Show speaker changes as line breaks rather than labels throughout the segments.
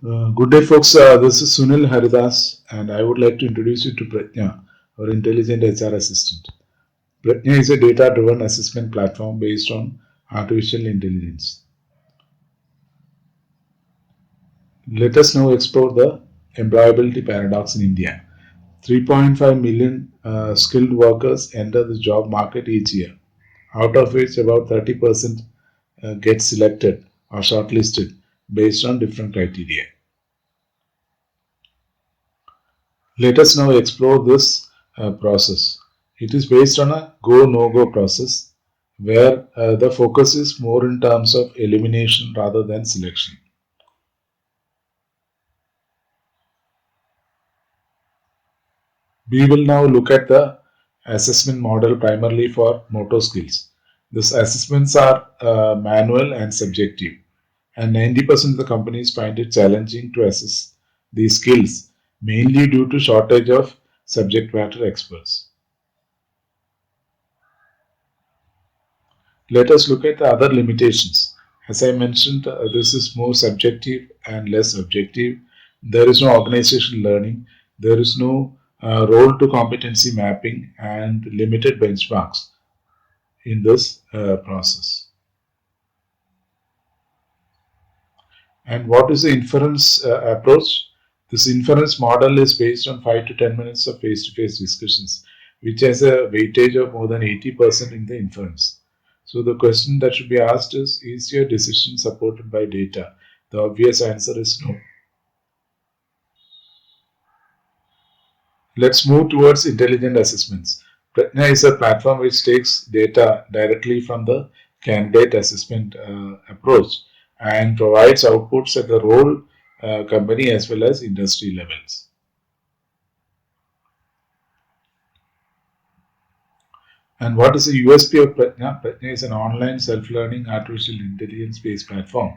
Good day, folks. This is Sunil Haridas, and I would like to introduce you to Pratnya, our intelligent HR assistant. Pratnya is a data driven assessment platform based on artificial intelligence. Let us now explore the employability paradox in India. 3.5 million skilled workers enter the job market each year, out of which about 30% get selected or shortlisted based on different criteria. Let us now explore this process. It is based on a go no go process where the focus is more in terms of elimination rather than selection. We will now look at the assessment model primarily for motor skills. These assessments are manual and subjective, and 90% of the companies find it challenging to assess these skills, mainly due to shortage of subject matter experts. Let us look at the other limitations. As I mentioned, this is more subjective and less objective. There is no organizational learning. There is no role to competency mapping and limited benchmarks in this process. And what is the inference approach? This inference model is based on 5 to 10 minutes of face to face discussions, which has a weightage of more than 80% in the inference. So, the question that should be asked is your decision supported by data? The obvious answer is no. Let's move towards intelligent assessments. Pratna is a platform which takes data directly from the candidate assessment approach and provides outputs at the role, company, as well as industry levels. And what is the USP of Pratna? Pratna is an online self learning artificial intelligence based platform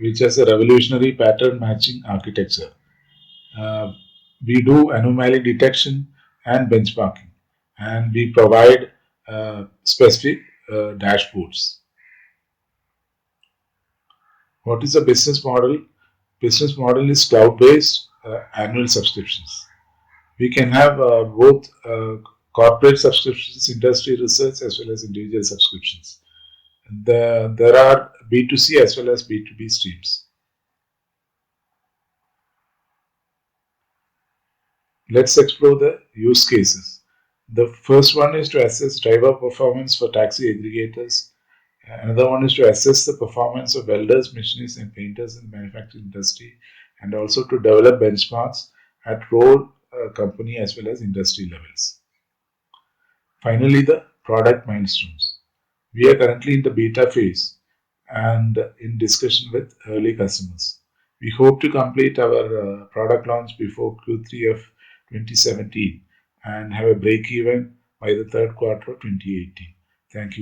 which has a revolutionary pattern matching architecture. Uh, we do anomaly detection and benchmarking, and we provide specific dashboards. What is the business model? Business model is cloud based annual subscriptions. We can have both corporate subscriptions, industry research, as well as individual subscriptions. There are B2C as well as B2B streams. Let's explore the use cases. The first one is to assess driver performance for taxi aggregators. Another one is to assess the performance of welders, machinists, and painters in the manufacturing industry, and also to develop benchmarks at role, company, as well as industry levels. Finally, the product milestones. We are currently in the beta phase and in discussion with early customers. We hope to complete our product launch before Q3 of 2017 and have a break even by the third quarter of 2018. Thank you.